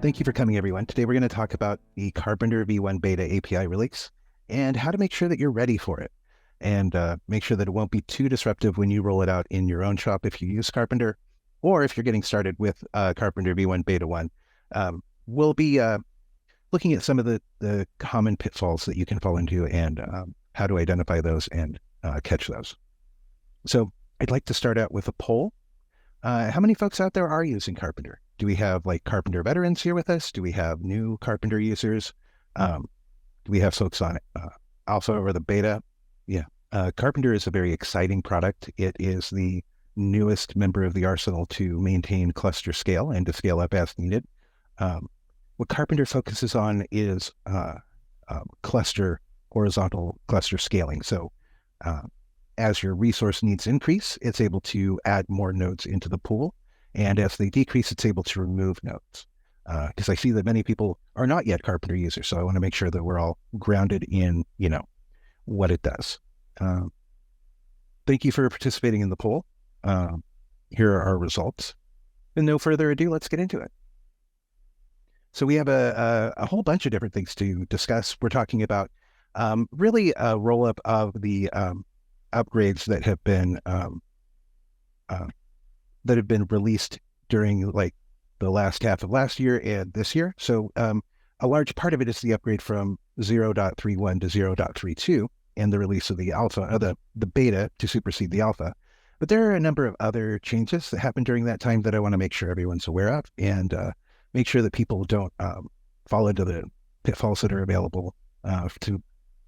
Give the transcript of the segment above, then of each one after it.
Thank you for coming, everyone. Today we're going to talk about the Karpenter v1 beta API release and how to make sure that you're ready for it, and make sure that it won't be too disruptive when you roll it out in your own shop if you use Karpenter, or if you're getting started with Karpenter v1 beta 1. We'll be looking at some of the common pitfalls that you can fall into and how to identify those and catch those. So I'd like to start out with a poll. How many folks out there are using Karpenter? Do we have like Karpenter veterans here with us? Do we have new Karpenter users? Do we have folks on alpha or the beta? Yeah. Karpenter is a very exciting product. It is the newest member of the arsenal to maintain cluster scale and to scale up as needed. What Karpenter focuses on is horizontal cluster scaling. So as your resource needs increase, it's able to add more nodes into the pool. And as they decrease, it's able to remove nodes. Because I see that many people are not yet Karpenter users. So I want to make sure that we're all grounded in, what it does. Thank you for participating in the poll. Here are our results. And no further ado, let's get into it. So we have a whole bunch of different things to discuss. We're talking about really a roll-up of the upgrades that have been released during like the last half of last year and this year. So a large part of it is the upgrade from 0.31 to 0.32 and the release of the alpha, the beta to supersede the alpha. But there are a number of other changes that happened during that time that I want to make sure everyone's aware of, and make sure that people don't fall into the pitfalls that are available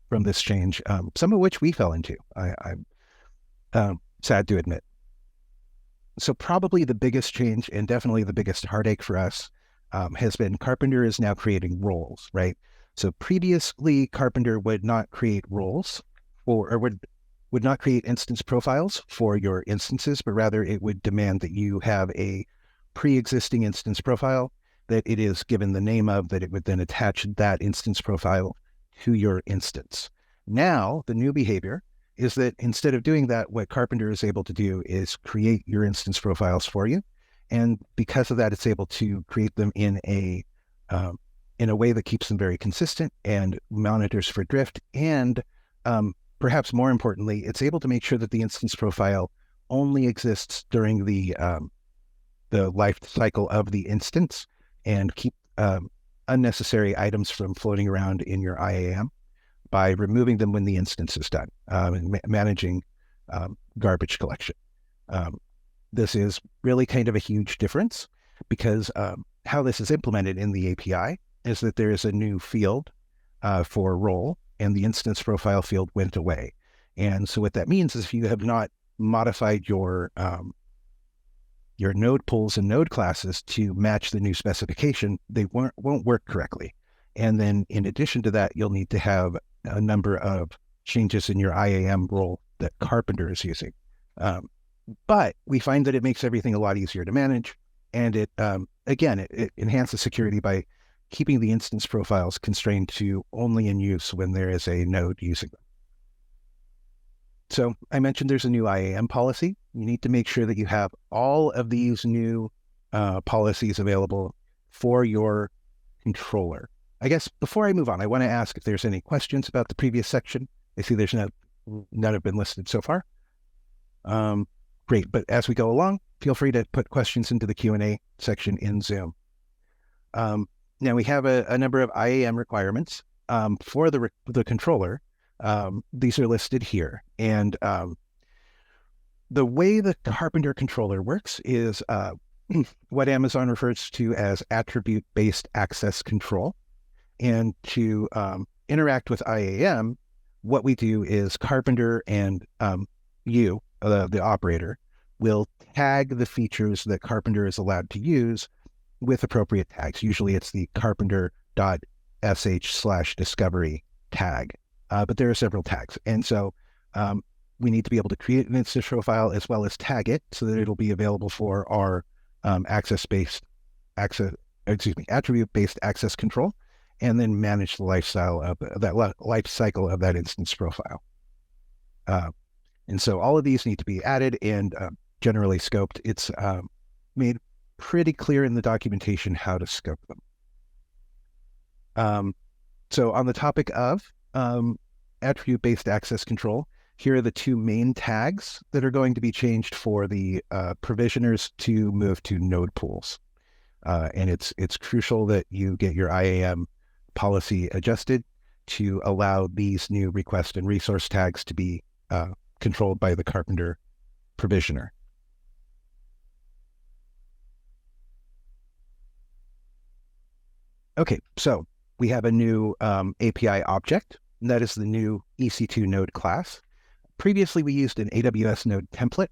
from this change, some of which we fell into, I'm sad to admit. So probably the biggest change and definitely the biggest heartache for us has been Karpenter is now creating roles, right? So previously Karpenter would not create roles or would not create instance profiles for your instances, but rather it would demand that you have a pre-existing instance profile that it is given the name of, that it would then attach that instance profile to your instance. Now, the new behavior is that instead of doing that, what Karpenter is able to do is create your instance profiles for you. And because of that, it's able to create them in a way that keeps them very consistent and monitors for drift. And perhaps more importantly, it's able to make sure that the instance profile only exists during the life cycle of the instance and keep unnecessary items from floating around in your IAM by removing them when the instance is done, and managing garbage collection. This is really kind of a huge difference because how this is implemented in the API is that there is a new field for role, and the instance profile field went away. And so what that means is if you have not modified your node pools and node classes to match the new specification, they won't work correctly. And then in addition to that, you'll need to have a number of changes in your IAM role that Karpenter is using. But we find that it makes everything a lot easier to manage. And it enhances security by keeping the instance profiles constrained to only in use when there is a node using them. So I mentioned there's a new IAM policy. You need to make sure that you have all of these new policies available for your controller. I guess before I move on, I want to ask if there's any questions about the previous section. I see there's none have been listed so far. Great, but as we go along, feel free to put questions into the Q&A section in Zoom. Now we have a number of IAM requirements for the controller. These are listed here. And the way the Karpenter controller works is what Amazon refers to as attribute-based access control. And to interact with IAM, what we do is Karpenter and you, the operator, will tag the features that Karpenter is allowed to use with appropriate tags. Usually it's the karpenter.sh/discovery tag, but there are several tags. And so we need to be able to create an instance profile as well as tag it so that it'll be available for our attribute-based access control, and then manage the life cycle of that instance profile. And so all of these need to be added and generally scoped. It's made pretty clear in the documentation how to scope them. So on the topic of attribute-based access control, here are the two main tags that are going to be changed for the provisioners to move to node pools. And it's crucial that you get your IAM policy adjusted to allow these new request and resource tags to be controlled by the Karpenter provisioner. Okay, so we have a new API object, and that is the new EC2 node class. Previously, we used an AWS node template,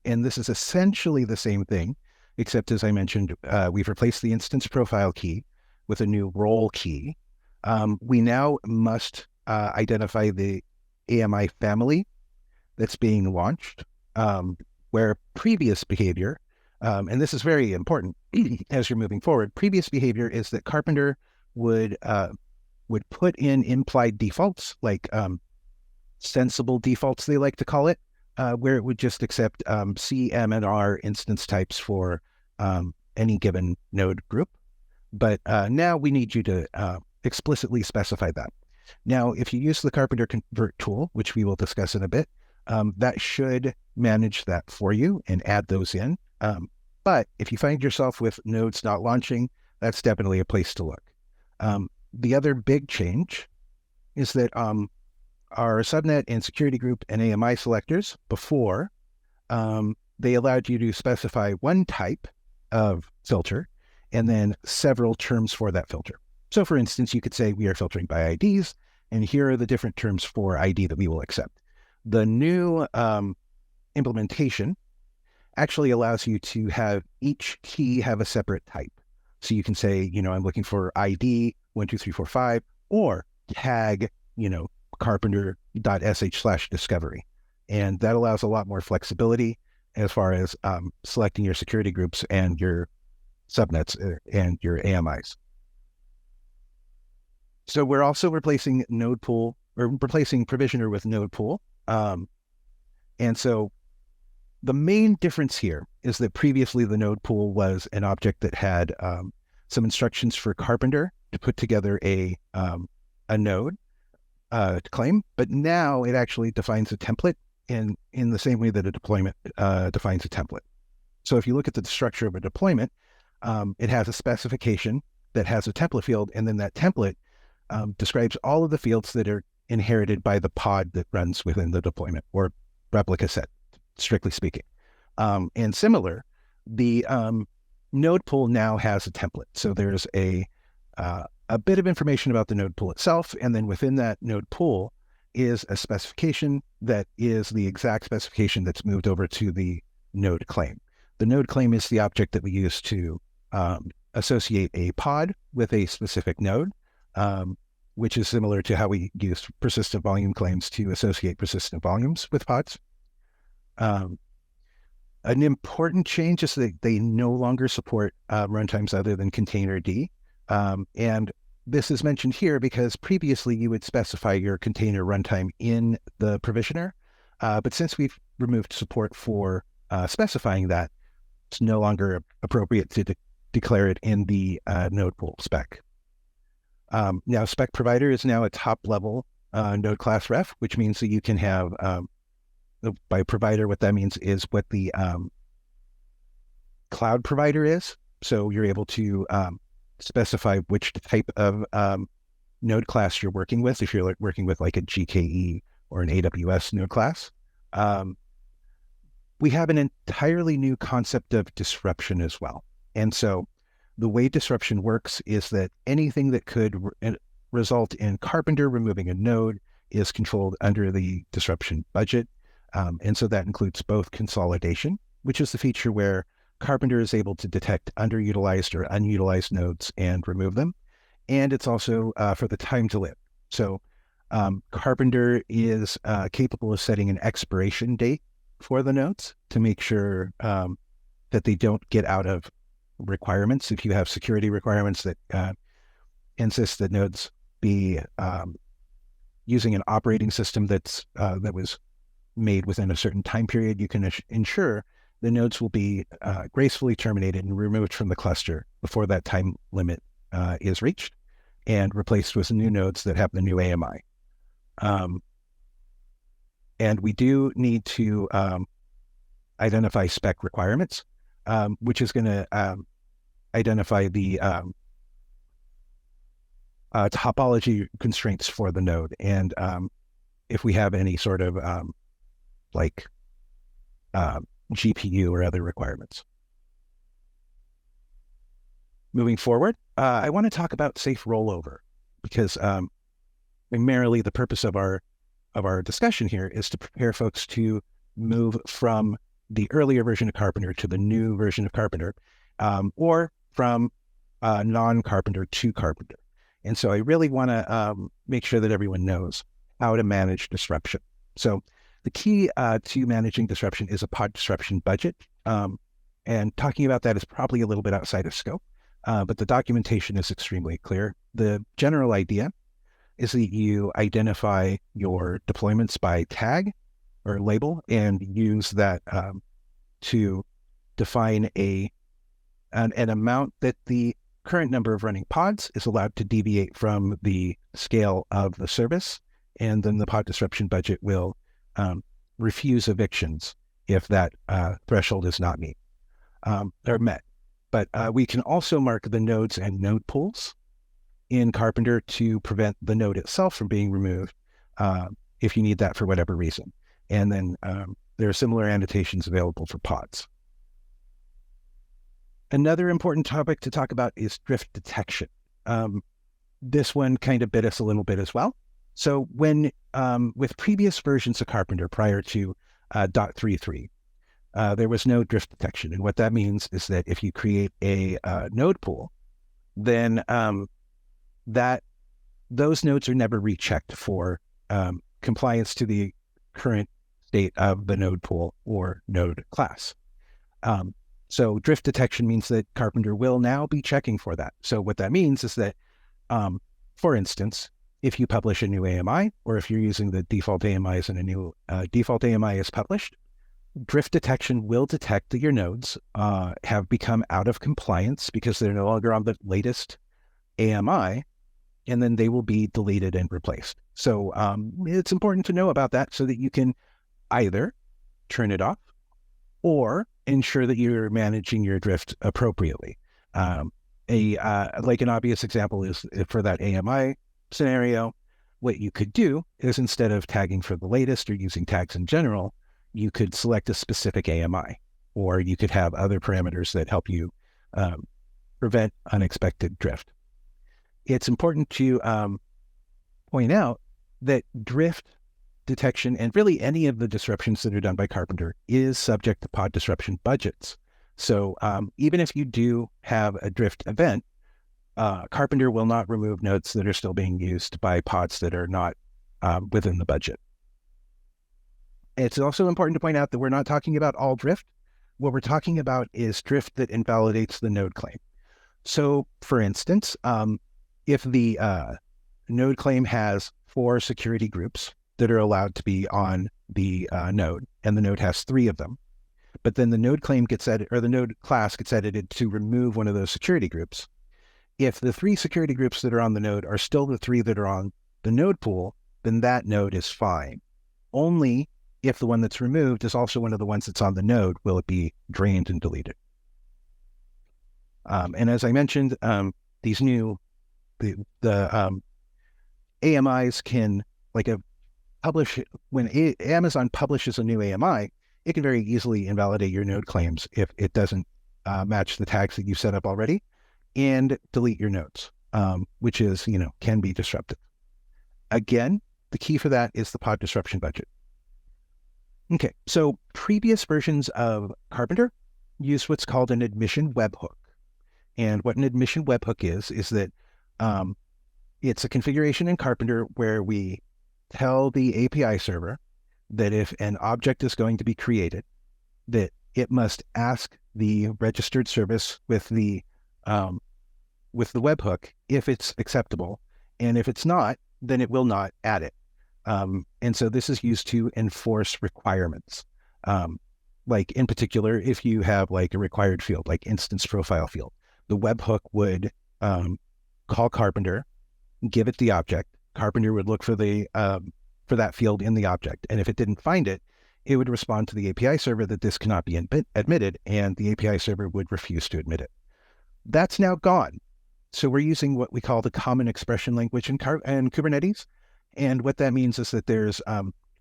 and this is essentially the same thing, except as I mentioned, we've replaced the instance profile key with a new role key. We now must identify the AMI family that's being launched, where previous behavior, and this is very important as you're moving forward, previous behavior is that Karpenter would put in implied defaults, like sensible defaults, they like to call it, where it would just accept C, M, and R instance types for any given node group. But now we need you to explicitly specify that. Now, if you use the Karpenter convert tool, which we will discuss in a bit, that should manage that for you and add those in. But if you find yourself with nodes not launching, that's definitely a place to look. The other big change is that our subnet and security group and AMI selectors before, they allowed you to specify one type of filter and then several terms for that filter. So for instance, you could say we are filtering by IDs, and here are the different terms for ID that we will accept. The new implementation actually allows you to have each key have a separate type. So you can say, I'm looking for ID 12345 or tag, Karpenter.sh/discovery. And that allows a lot more flexibility as far as selecting your security groups and your subnets and your AMIs. So we're also replacing node pool, or replacing provisioner with node pool. And so the main difference here is that previously the node pool was an object that had some instructions for Karpenter to put together a node to claim, but now it actually defines a template in the same way that a deployment defines a template. So if you look at the structure of a deployment, it has a specification that has a template field, and then that template describes all of the fields that are inherited by the pod that runs within the deployment, or replica set, strictly speaking. And similar, the node pool now has a template. So there's a bit of information about the node pool itself, and then within that node pool is a specification that is the exact specification that's moved over to the node claim. The node claim is the object that we use to associate a pod with a specific node, which is similar to how we use persistent volume claims to associate persistent volumes with pods. An important change is that they no longer support runtimes other than containerd. And this is mentioned here because previously you would specify your container runtime in the provisioner. But since we've removed support for specifying that, it's no longer appropriate to declare it in the node pool spec. Now, spec provider is now a top level node class ref, which means that you can have, by provider, what that means is what the cloud provider is. So you're able to specify which type of node class you're working with, if you're working with like a GKE or an AWS node class. We have an entirely new concept of disruption as well. And so the way disruption works is that anything that could result in Karpenter removing a node is controlled under the disruption budget. And so that includes both consolidation, which is the feature where Karpenter is able to detect underutilized or unutilized nodes and remove them. And it's also for the time to live. So Karpenter is capable of setting an expiration date for the nodes to make sure that they don't get out of requirements. If you have security requirements that insist that nodes be using an operating system that was made within a certain time period, you can ensure the nodes will be gracefully terminated and removed from the cluster before that time limit is reached. and replaced with new nodes that have the new AMI. And we do need to identify spec requirements, which is going to identify the topology constraints for the node, and if we have any sort of GPU or other requirements. Moving forward, I want to talk about safe rollover, because primarily the purpose of our discussion here is to prepare folks to move from the earlier version of Karpenter to the new version of Karpenter, or from non-Karpenter to Karpenter. And so I really want to make sure that everyone knows how to manage disruption. So the key to managing disruption is a pod disruption budget. And talking about that is probably a little bit outside of scope, but the documentation is extremely clear. The general idea is that you identify your deployments by tag or label and use that to define an amount that the current number of running pods is allowed to deviate from the scale of the service, and then the pod disruption budget will refuse evictions if that threshold is not met. But we can also mark the nodes and node pools in Karpenter to prevent the node itself from being removed if you need that for whatever reason. And then there are similar annotations available for pods. Another important topic to talk about is drift detection. This one kind of bit us a little bit as well. So when with previous versions of Karpenter prior to 0.33, there was no drift detection. And what that means is that if you create a node pool, then those nodes are never rechecked for compliance to the current state of the node pool or node class. So drift detection means that Karpenter will now be checking for that. So what that means is that, for instance, if you publish a new AMI, or if you're using the default AMIs and a new default AMI is published, drift detection will detect that your nodes have become out of compliance because they're no longer on the latest AMI, and then they will be deleted and replaced. So it's important to know about that so that you can either turn it off or ensure that you're managing your drift appropriately. Like an obvious example is for that AMI scenario, what you could do is instead of tagging for the latest or using tags in general, you could select a specific AMI, or you could have other parameters that help you prevent unexpected drift. It's important to point out that drift detection and really any of the disruptions that are done by Karpenter is subject to pod disruption budgets. So even if you do have a drift event, Karpenter will not remove nodes that are still being used by pods that are not within the budget. It's also important to point out that we're not talking about all drift. What we're talking about is drift that invalidates the node claim. So for instance, if the node claim has 4 security groups that are allowed to be on the node, and the node has 3 of them, but then the node claim gets edited, or the node class gets edited to remove one of those security groups. If the 3 security groups that are on the node are still the 3 that are on the node pool, then that node is fine. Only if the one that's removed is also one of the ones that's on the node will it be drained and deleted. And as I mentioned, these new AMIs can publish when Amazon publishes a new AMI, it can very easily invalidate your node claims if it doesn't match the tags that you set up already, and delete your nodes, which is, can be disruptive. Again, the key for that is the pod disruption budget. Okay, so previous versions of Karpenter use what's called an admission webhook. And what an admission webhook is that it's a configuration in Karpenter where we tell the API server that if an object is going to be created, that it must ask the registered service with the webhook if it's acceptable, and if it's not, then it will not add it. And so this is used to enforce requirements. Like in particular, if you have a required field, like instance profile field, the webhook would call Karpenter give it the object. Karpenter would look for that field in the object, and if it didn't find it, it would respond to the API server that this cannot be admitted, and the API server would refuse to admit it. That's now gone. So we're using what we call the common expression language in Kubernetes. And what that means is that there's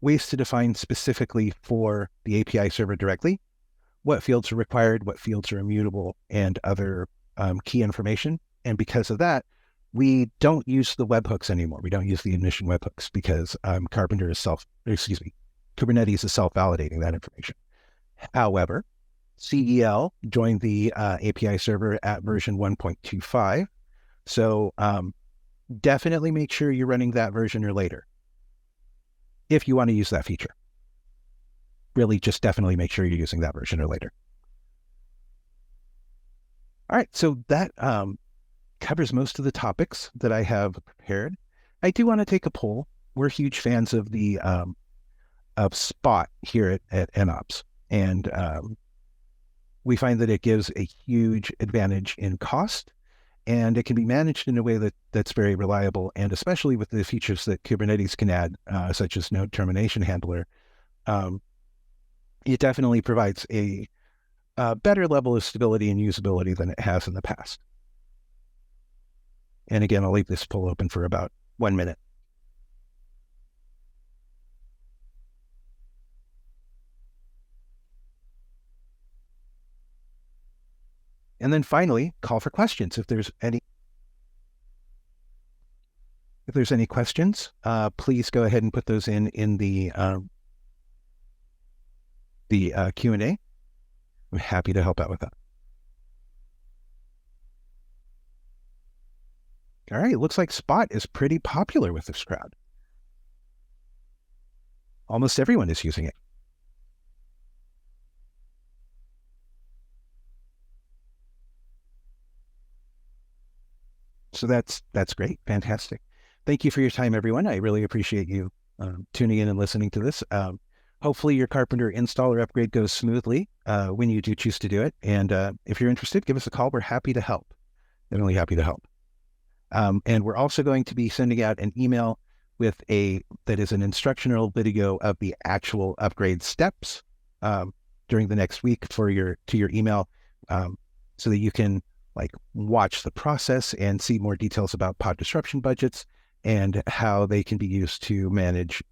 ways to define specifically for the API server directly what fields are required, what fields are immutable, and other key information. And because of that, we don't use the webhooks anymore. We don't use the admission webhooks because Kubernetes is self-validating that information. However, CEL joined the API server at version 1.25. So definitely make sure you're running that version or later if you want to use that feature. Really, just definitely make sure you're using that version or later. All right, so that covers most of the topics that I have prepared. I do want to take a poll. We're huge fans of the of Spot here at NOps, and we find that it gives a huge advantage in cost, and it can be managed in a way that's very reliable, and especially with the features that Kubernetes can add, such as node termination handler, it definitely provides a better level of stability and usability than it has in the past. And again, I'll leave this poll open for about 1 minute. And then finally, call for questions. If there's any questions, please go ahead and put those in the Q&A. I'm happy to help out with that. All right, it looks like Spot is pretty popular with this crowd. Almost everyone is using it. So that's great. Fantastic. Thank you for your time, everyone. I really appreciate you tuning in and listening to this. Hopefully your Karpenter install or upgrade goes smoothly when you do choose to do it. And if you're interested, give us a call. We're happy to help. Definitely happy to help. And we're also going to be sending out an email with that is an instructional video of the actual upgrade steps during the next week to your email, so that you can watch the process and see more details about pod disruption budgets and how they can be used to manage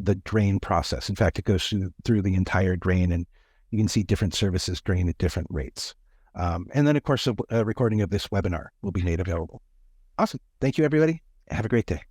the drain process. In fact, it goes through the entire drain, and you can see different services drain at different rates. And then, of course, a recording of this webinar will be made available. Awesome. Thank you, everybody. Have a great day.